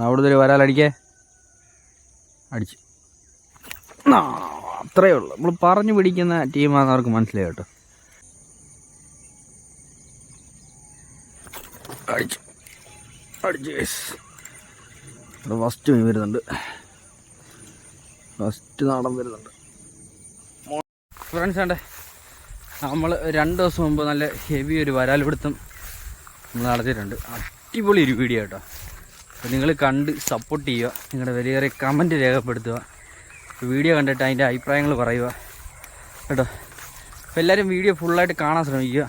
അവിടുത്തെ ഒരു വരാലടിക്കേ അടിച്ചു. അത്രയേ ഉള്ളൂ. നമ്മൾ പറഞ്ഞു പിടിക്കുന്ന ടീമാണെന്ന് അവർക്ക് മനസ്സിലായി കേട്ടോ. അടിച്ചു ഇവിടെ ഫസ്റ്റ് മീൻ വരുന്നുണ്ട്. ഫസ്റ്റ് നാടൻ വരുന്നുണ്ട് ഫ്രണ്ട്സ്. വേണ്ടേ നമ്മൾ 2 ദിവസം മുമ്പ് നല്ല ഹെവി ഒരു വരാൽ പിടുത്തം നമ്മൾ നടത്തിയിട്ടുണ്ട്. അടിപൊളി ഒരു വീഡിയോ കേട്ടോ. അപ്പോൾ നിങ്ങൾ കണ്ട് സപ്പോർട്ട് ചെയ്യുക, നിങ്ങളുടെ വലിയ കമൻറ്റ് രേഖപ്പെടുത്തുക, വീഡിയോ കണ്ടിട്ട് അതിൻ്റെ അഭിപ്രായങ്ങൾ പറയുക കേട്ടോ. അപ്പോൾ എല്ലാവരും വീഡിയോ ഫുള്ളായിട്ട് കാണാൻ ശ്രമിക്കുക.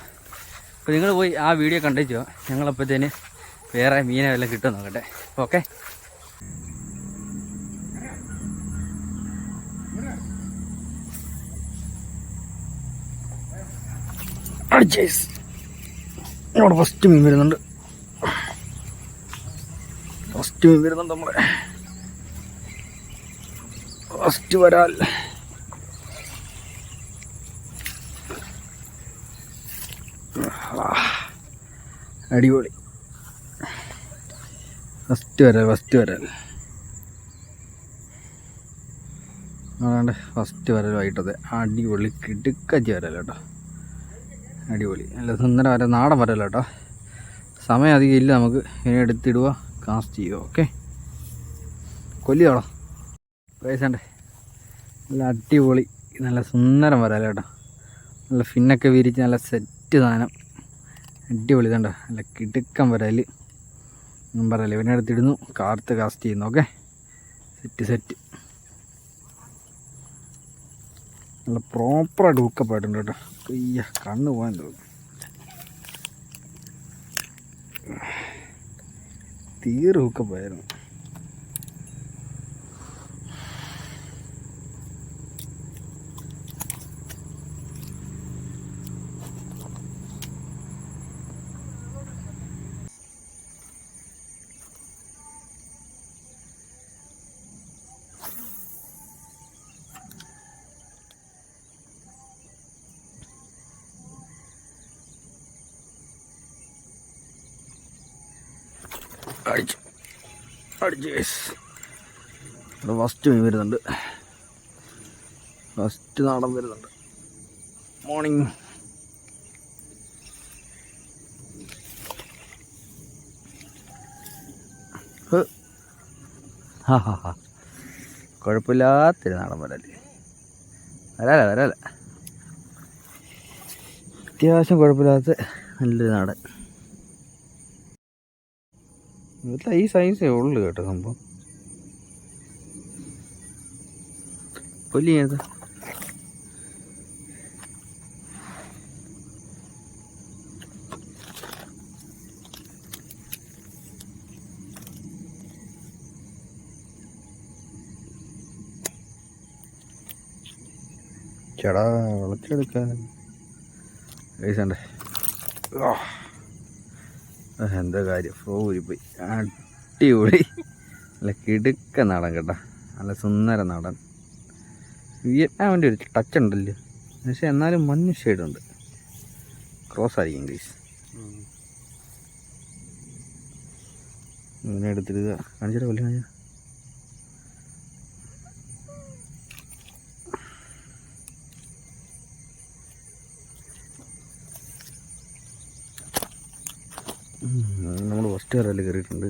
അപ്പോൾ നിങ്ങൾ പോയി ആ വീഡിയോ കണ്ടേച്ചോ. ഞങ്ങളപ്പോഴത്തേന് വേറെ മീനെ വല്ലതും കിട്ടും നോക്കട്ടെ. ഓക്കെ. ഇവിടെ ഫസ്റ്റ് മീൻ വരുന്നുണ്ട്. നമ്മുടെ ഫസ്റ്റ് വരാൽ. അടിപൊളി. ഫസ്റ്റ് വരാൽ അതാണ്ട് ഫസ്റ്റ് വരലുമായിട്ടത്. അടിപൊളി കിടുക്കച്ചി വരാൽ കേട്ടോ. അടിപൊളി നല്ല സുന്ദര വരാൽ, നാടൻ വരാൽ കേട്ടോ. സമയം അധികം ഇല്ല, നമുക്ക് ഇനി എടുത്തിടുക, കാസ്റ്റ് ചെയ്യുക. ഓക്കെ. കൊല്ലിയോളാം പൈസണ്ടേ. നല്ല അടിപൊളി നല്ല സുന്ദരം വരാൽ കേട്ടോ. നല്ല ഫിന്നൊക്കെ വിരിച്ച് നല്ല സെറ്റ് സാധനം. അടിപൊളി ഇതുണ്ടോ, നല്ല കിടുക്കം വരാൽ. ഞാൻ പറയല്ലേ, ഇവനെ എടുത്തിടുന്നു, കാർത്ത് കാസ്റ്റ് ചെയ്യുന്നു. ഓക്കെ. സെറ്റ് നല്ല പ്രോപ്പറായിട്ട് ഹുക്കപ്പായിട്ടുണ്ട് കേട്ടോ. അയ്യ കണ്ണ് പോകാൻ തോന്നും. തീരെ ഹുക്കപ്പായിരുന്നു. ഇവിടെ ഫസ്റ്റ് മീൻ വരുന്നുണ്ട്. ഫസ്റ്റ് നാടൻ വരുന്നുണ്ട്. മോർണിംഗ്. കുഴപ്പമില്ലാത്തൊരു നാടൻ വരാല അത്യാവശ്യം കുഴപ്പമില്ലാത്ത നല്ലൊരു നാടൻ. ഇല്ല, ഈ സൈസേ ഉള്ളു കേട്ടോ സംഭവം. കൊല്ലിയത് ചേടാ വിളച്ചെടുക്കാൻ പൈസണ്ടേ. എന്താ കാര്യം, ഫ്രോ ഊരിപ്പോയി. അടിപൊളി നല്ല കിടുക്ക നാടൻ കേട്ടോ. നല്ല സുന്ദര നാടൻ. വിയറ്റ്നാമിൻ്റെ ഒരു ടച്ച് ഉണ്ടല്ലോ, പക്ഷെ എന്നാലും മഞ്ഞ ഷെയ്ഡുണ്ട്. ക്രോസ് ആയിരിക്കും ഗൈസ്. ഇങ്ങനെ എടുത്തിടുക, കാണിച്ചിട്ട് കൊല്ലം. നമ്മൾ ഫസ്റ്റ് വരാല് കയറിയിട്ടുണ്ട്.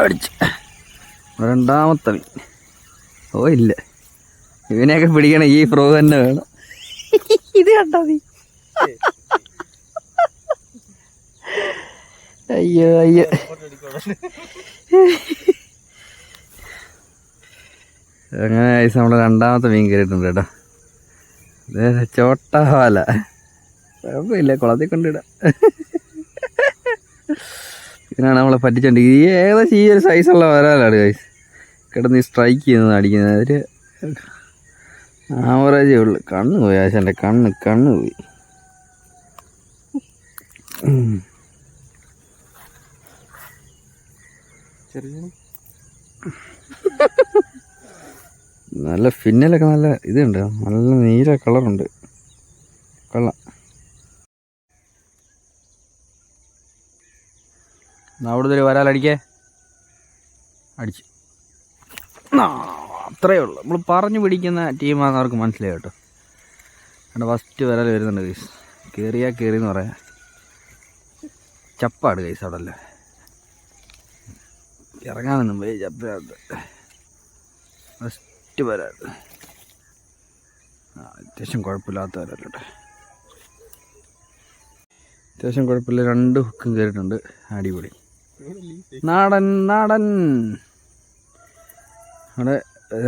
അടിച്ച് രണ്ടാമത്തെ മീൻ. ഓ ഇല്ല, ഇവനെയൊക്കെ പിടിക്കണം ഈ ഫ്രോ തന്നെ വേണം. ഇത് കണ്ടാ മതി. അയ്യോ അങ്ങനെ നമ്മുടെ രണ്ടാമത്തെ മീൻ കയറിയിട്ടുണ്ട് കേട്ടോ. ചോട്ടാവാല കുഴപ്പമില്ല, കുളത്തിൽ കൊണ്ടിടാം. ഇതിനാണ് നമ്മളെ പറ്റിച്ചോണ്ട്. ഈ ഏകദേശം ഈ ഒരു സൈസുള്ള വരാലാണ് ഗൈസ് കിടന്ന് ഈ സ്ട്രൈക്ക് ചെയ്യുന്നത്, അടിക്കുന്നത്. ഒരു ആവറേജേ ഉള്ളു. കണ്ണ് പോയി ആശാൻ്റെ കണ്ണ് പോയി. നല്ല ഫിന്നലൊക്കെ നല്ല ഇതുണ്ട്, നല്ല നീല കളറുണ്ട്. കൊള്ളാം. അവിടുത്തെ ഒരു വരാലടിക്കേ അടിച്ചു. അത്രയേ ഉള്ളൂ. നമ്മൾ പറഞ്ഞു പിടിക്കുന്ന ടീമാണെന്ന് അവർക്ക് മനസ്സിലായി കേട്ടോ. അവിടെ ഫസ്റ്റ് വരാൽ വരുന്നുണ്ട് ഗൈസ്. കയറിയെന്ന് പറയാം. ചപ്പാട് ഗൈസ് അവിടെ അല്ലേ, ഇറങ്ങാനൊന്നും പോയി ചപ്പത് ഫസ്റ്റ് വരാൽ. അത്യാവശ്യം കുഴപ്പമില്ലാത്ത വരാലോട്ടെ, അത്യാവശ്യം കുഴപ്പമില്ല. 2 ഹുക്കും കയറിയിട്ടുണ്ട്. അടിപൊളി നാടൻ. അവിടെ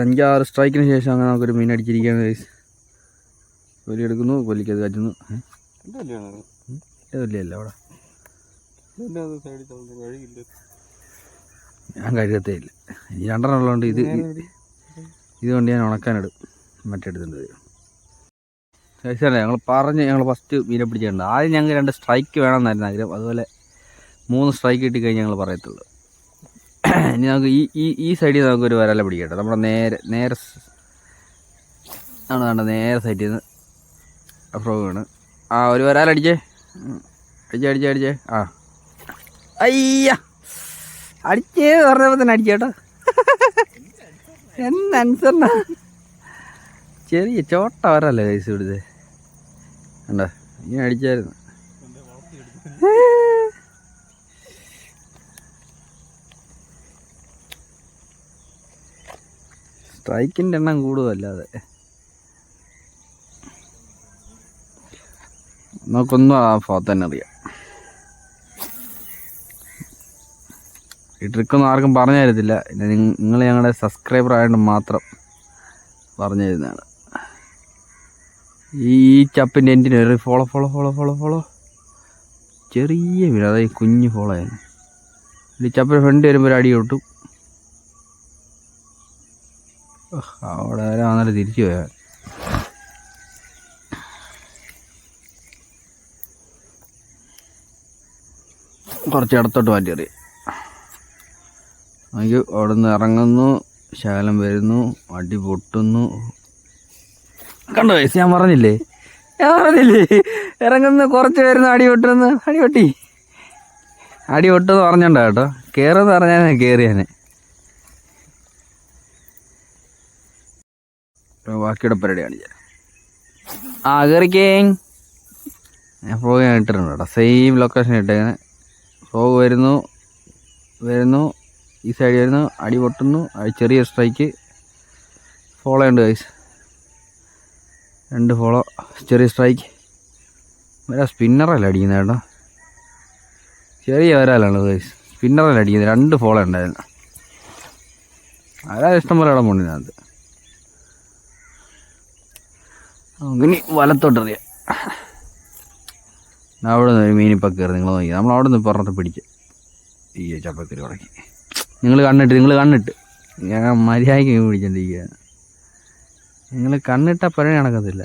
5-6 സ്ട്രൈക്കിന് ശേഷം അങ്ങനെ നമുക്കൊരു മീൻ അടിച്ചിരിക്കുകയാണ് ഗൈസ്. കൊലി എടുക്കുന്നു, കൊലിക്കത് കറ്റുന്നു. വലിയല്ല അവിടെ, ഞാൻ കഴുകത്തേ ഇല്ല. ഈ 2 ഉള്ളതുകൊണ്ട് ഇതുകൊണ്ട് ഞാൻ ഉണക്കാനിടും. മറ്റെടുത്തിട്ട് വരും കഴിച്ചല്ലേ. ഞങ്ങൾ ഫസ്റ്റ് മീനെ പിടിച്ചിട്ടുണ്ട്. ആദ്യം ഞങ്ങൾ 2 സ്ട്രൈക്ക് വേണമെന്നായിരുന്നു ആഗ്രഹം. അതുപോലെ 3 സ്ട്രൈക്ക് കിട്ടിക്കഴിഞ്ഞാൽ ഞങ്ങൾ പറയത്തുള്ളൂ. ഇനി നമുക്ക് ഈ സൈഡിൽ നമുക്കൊരു വരാല പിടിക്കട്ടെ. നമ്മുടെ നേരെ ആണ് വേണ്ട, നേരെ സൈഡിൽ നിന്ന് ഫ്രോഗാണ്. ഒരു വരാലടിച്ചേ, അടിച്ചേ. അയ്യ അടിച്ചേ പറഞ്ഞപ്പോൾ തന്നെ അടിച്ചേട്ടോ. എന്നനുസരണ ചെറിയ ചോട്ട വരല്ലേ കൈസ് ഇവിടുത്തെ കണ്ടോ. ഇങ്ങനെ അടിച്ചായിരുന്നു. സ്ട്രൈക്കിൻ്റെ എണ്ണം കൂടുമല്ലാതെ നമുക്കൊന്നും ആ ഭാഗത്ത് തന്നെ അറിയാം. ഈ ട്രിക്കൊന്നും ആർക്കും പറഞ്ഞു തരത്തില്ല. നിങ്ങൾ ഞങ്ങളുടെ സബ്സ്ക്രൈബർ ആയതുകൊണ്ട് മാത്രം പറഞ്ഞു തരുന്നതാണ്. ഈ ചപ്പിൻ്റെ എൻഡിന് ഒരു ഫോളോ ചെറിയ വീട്, അതായത് കുഞ്ഞ് ഫോളോയാണ്. ഈ ചപ്പിൻ്റെ ഫ്രണ്ട് വരുമ്പോൾ ഒരു അടി കൊട്ടും. അവിടെ വരെ വന്നിട്ട് തിരിച്ചു പോയാൽ കുറച്ച് ഇടത്തോട്ട് മാറ്റി അറിയാം. അയ്യോ, അവിടെ നിന്ന് ഇറങ്ങുന്നു, ശകലം വരുന്നു, അടി പൊട്ടുന്നു. കണ്ടോ വയസ്സ്, ഞാൻ പറഞ്ഞില്ലേ ഇറങ്ങുന്നു, കുറച്ച് വരുന്നു, അടി പൊട്ടുന്നു. അടി പൊട്ടെന്ന് പറഞ്ഞോണ്ടാ കേട്ടോ. കയറുമെന്ന് പറഞ്ഞാൽ കയറിയാനെ. ബാക്കിയുടെ പരിപാടി കാണിച്ചാൽ കയറിക്കേ. ഞാൻ ഫ്രോഗ് ഞാൻ ഇട്ടിട്ടുണ്ട് കേട്ടോ, സെയിം ലൊക്കേഷൻ ഇട്ടേങ്ങനെ. ഫ്രോഗ് വരുന്നു, ഈ സൈഡ് വരുന്നു, അടി പൊട്ടുന്നു, ചെറിയ സ്ട്രൈക്ക്. ഫോളോ ഉണ്ട് ഗൈസ്, 2 ഫോളോ, ചെറിയ സ്ട്രൈക്ക്. സ്പിന്നറല്ല അടിക്കുന്നത് കേട്ടോ, ചെറിയ വരാലാണ് ഗൈസ്. സ്പിന്നറല്ല അടിക്കുന്നത്. 2 ഫോളോ ഉണ്ടായിരുന്നു. അതാ ഇഷ്ടംപോലെ ഇടം പോണ്ടിനകത്ത്. ഇനി വലത്തോട്ടറിയാം. അവിടെ നിന്ന് ഒരു മീനിപ്പം കയറി. നിങ്ങൾ നോക്കി, നമ്മൾ അവിടെ നിന്ന് പറഞ്ഞിട്ട് പിടിച്ച് ഈ ചപ്പക്കറി ഉടക്കി. നിങ്ങൾ കണ്ണിട്ട് ഞാൻ മര്യാദയ്ക്ക് പിടിച്ചോണ്ടിരിക്കുകയാണ്. നിങ്ങൾ കണ്ണിട്ട പഴയ നടക്കത്തില്ല.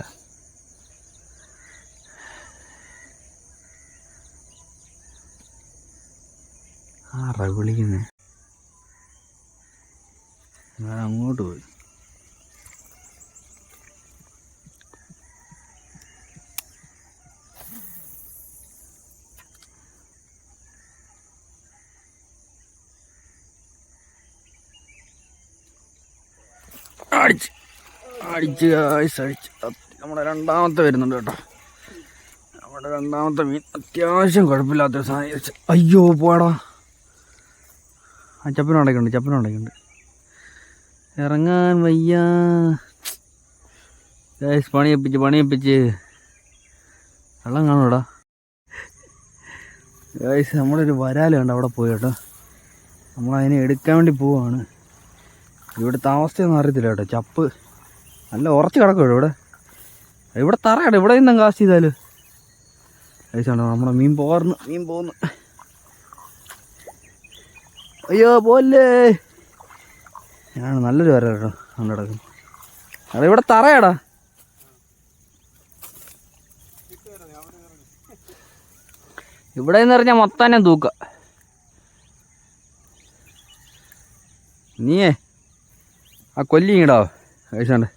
വിളിക്കുന്നേ. ഞാൻ അങ്ങോട്ട് പോയി. അടിച്ച് നമ്മുടെ 2ാമത്തെ വരുന്നുണ്ട് കേട്ടോ. നമ്മുടെ 2ാമത്തെ മീൻ അത്യാവശ്യം കുഴപ്പമില്ലാത്തൊരു സാധനം. അയ്യോ പോടാ, ചപ്പനുണ്ടായിട്ടുണ്ട്. ഇറങ്ങാൻ വയ്യ ഗൈസ്. പണിയപ്പിച്ച് വെള്ളം കാണൂടാ ഗൈസ്. നമ്മളൊരു വരാലുണ്ട് അവിടെ പോയി കേട്ടോ. നമ്മളതിനെ എടുക്കാൻ വേണ്ടി പോവാണ്. ഇവിടുത്തെ അവസ്ഥയൊന്നും അറിയത്തില്ല കേട്ടോ. ചപ്പ് നല്ല ഉറച്ച് കിടക്കും ഇവിടെ തറയാണ്. ഇവിടെ നിന്നും കാസ്റ്റ് ചെയ്താലും കഴിച്ചാണോ നമ്മുടെ മീൻ പോകുന്നു. അയ്യോ പോലെ, ഞാൻ നല്ലൊരു വരാം കേട്ടോ. അവിടെ കിടക്കും. അത് ഇവിടെ തറയാടാ. ഇവിടെ നിന്ന് പറഞ്ഞാൽ മൊത്തം തൂക്ക. നീയേ ആ കൊല്ലി ഇങ്ങടാ കഴിച്ചാണ്ട്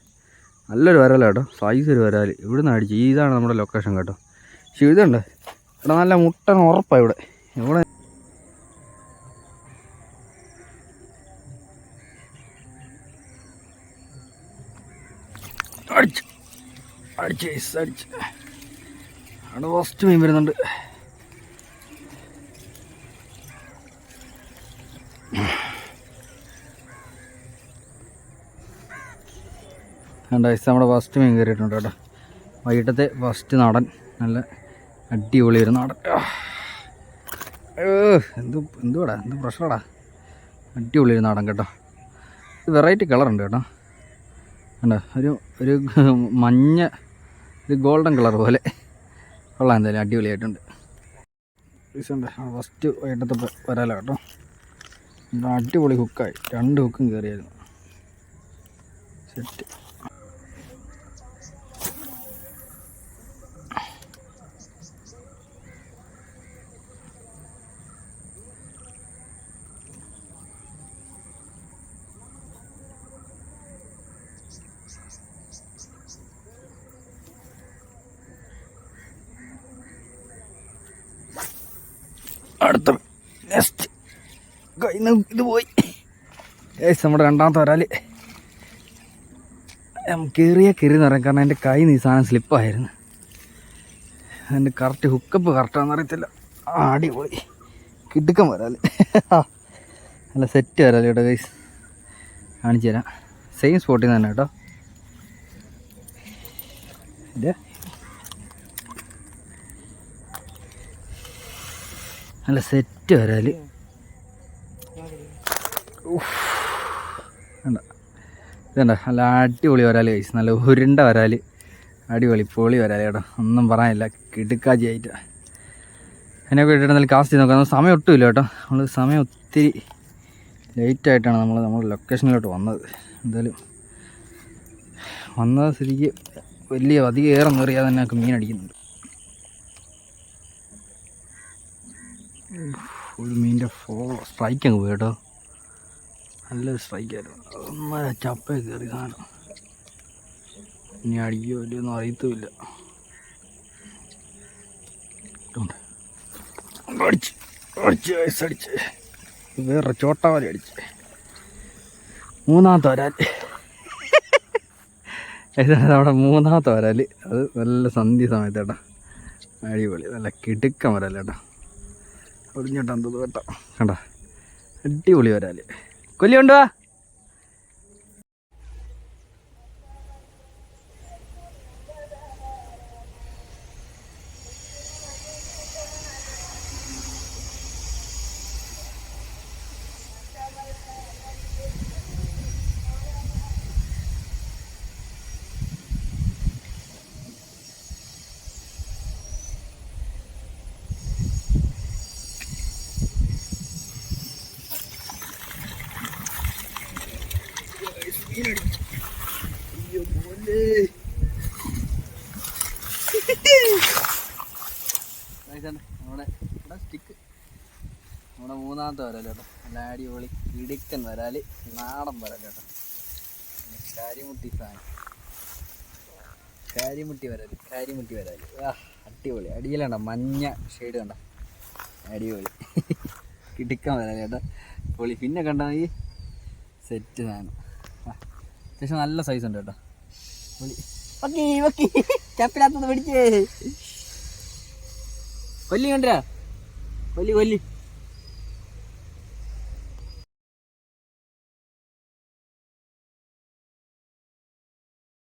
നല്ലൊരു വരാല കേട്ടോ, സൈസ് ഒരു വരാൽ. ഇവിടുന്ന് അടിച്ച് ഇതാണ് നമ്മുടെ ലൊക്കേഷൻ കേട്ടോ. പക്ഷേ ഇതുണ്ട് ഇവിടെ നല്ല മുട്ടൻ ഉറപ്പാണ് ഇവിടെ. അടിച്ച് അടിച്ച് അവിടെ ഫസ്റ്റ് മീൻ വരുന്നുണ്ട്. നമ്മുടെ ഫസ്റ്റ് മീൻ കയറിയിട്ടുണ്ട് കേട്ടോ. വൈകിട്ടത്തെ ഫസ്റ്റ് നാടൻ, നല്ല അടിപൊളി ഒരു നാടൻ. എന്തുവാടാ എന്ത് പ്രഷറാടാ, അടിപൊളി ഒരു നാടൻ കേട്ടോ. ഇത് വെറൈറ്റി കളറുണ്ട് കേട്ടോ. കണ്ടോ, ഒരു മഞ്ഞ ഒരു ഗോൾഡൻ കളർ പോലെ കൊള്ളാം. എന്തായാലും അടിപൊളിയായിട്ടുണ്ട്. ഫസ്റ്റ് വൈകിട്ടത്തെ വരാല കേട്ടോ. അടിപൊളി ഹുക്കായി, 2 ഹുക്കും കയറിയായിരുന്നു. സെറ്റ്. അടുത്ത നെക്സ്റ്റ് ഇത് പോയി. നമ്മുടെ രണ്ടാമത്തെ വരാൽ കയറി നിറയാം. കാരണം എൻ്റെ കൈ നീ സാധനം സ്ലിപ്പായിരുന്നു. അതിൻ്റെ കറക്റ്റ് ഹുക്കപ്പ് കറക്റ്റാണെന്ന് അറിയത്തില്ല. അടിപൊളി കിടുക്കം വരാൽ, നല്ല സെറ്റ് വരാൽ കേട്ടോ ഗൈസ്. കാണിച്ചു തരാം. സെയിം സ്പോട്ടിൽ നിന്ന് തന്നെ കേട്ടോ. നല്ല സെറ്റ് വരാൽ. ഇതുണ്ട നല്ല അടിപൊളി വരാൽ കഴിച്ച്, നല്ല ഉരുണ്ട വരാൽ, അടിപൊളി പൊളി വരാൽ കേട്ടോ. ഒന്നും പറയാനില്ല, കിടുക്കാജിയായിട്ട്. അതിനൊക്കെ ഇട്ടിട്ട് നല്ല കാസ്റ്റ് ചെയ്ത് നോക്കാം. സമയം ഒട്ടുമില്ല കേട്ടോ. നമ്മൾ സമയം ഒത്തിരി ലേറ്റായിട്ടാണ് നമ്മൾ ലൊക്കേഷനിലോട്ട് വന്നത്. എന്തായാലും വന്നത് ശരിക്ക് വലിയ അധികം ഏറെ നിറയാതെ തന്നെ നമുക്ക് മീൻ അടിക്കുന്നുണ്ട്. ഒരു മീനിൻ്റെ സ്ട്രൈക്ക് അങ്ങ് പോയി കേട്ടോ. നല്ലൊരു സ്ട്രൈക്കായിരുന്നു. ഒന്നര ചപ്പ കയറി സാധനം. ഇനി അടിക്കുകയോ ഇല്ലയൊന്നും അറിയത്തുമില്ല. അടിച്ച് വേറെ ചോട്ടാവലി അടിച്ച്. മൂന്നാമത്തെ വരാൽ. ഇതാണ് നമ്മുടെ മൂന്നാമത്തെ വരാൽ. അത് നല്ല സന്ധ്യ സമയത്ത് കേട്ടോ. അടിപൊളി നല്ല കിടുക്കം വരാൽ കേട്ടോ. ഒടിഞ്ഞോട്ടാ എന്തത് കേട്ടോ. കണ്ടോ, അടിപൊളി വരാൽ. കൊല്ലി കൊണ്ടുവാ. നമ്മുടെ മൂന്നാമത്തെ വരാൽ കേട്ടോ. നല്ല അടിപൊളി ഇടുക്കൻ വരാൽ, നാടൻ വരാൽ കേട്ടോ. കാരിമുട്ടി സാധനം, കാരിമുട്ടി വരാൽ. അടിപൊളി. അടിയിലുണ്ടോ മഞ്ഞ ഷെയ്ഡ് കണ്ടോ, അടിപൊളി കിടുക്കൻ വരാൽ കേട്ടോ. പൊളി. പിന്നെ കണ്ടോ ഈ സെറ്റ് സാധനം. അത്യാവശ്യം നല്ല സൈസ് ഉണ്ട് കേട്ടോ. പൊളി. ചപ്പിടാത്തത് പിടിച്ചേ. കൊല്ലി കണ്ടാ, കൊല്ലി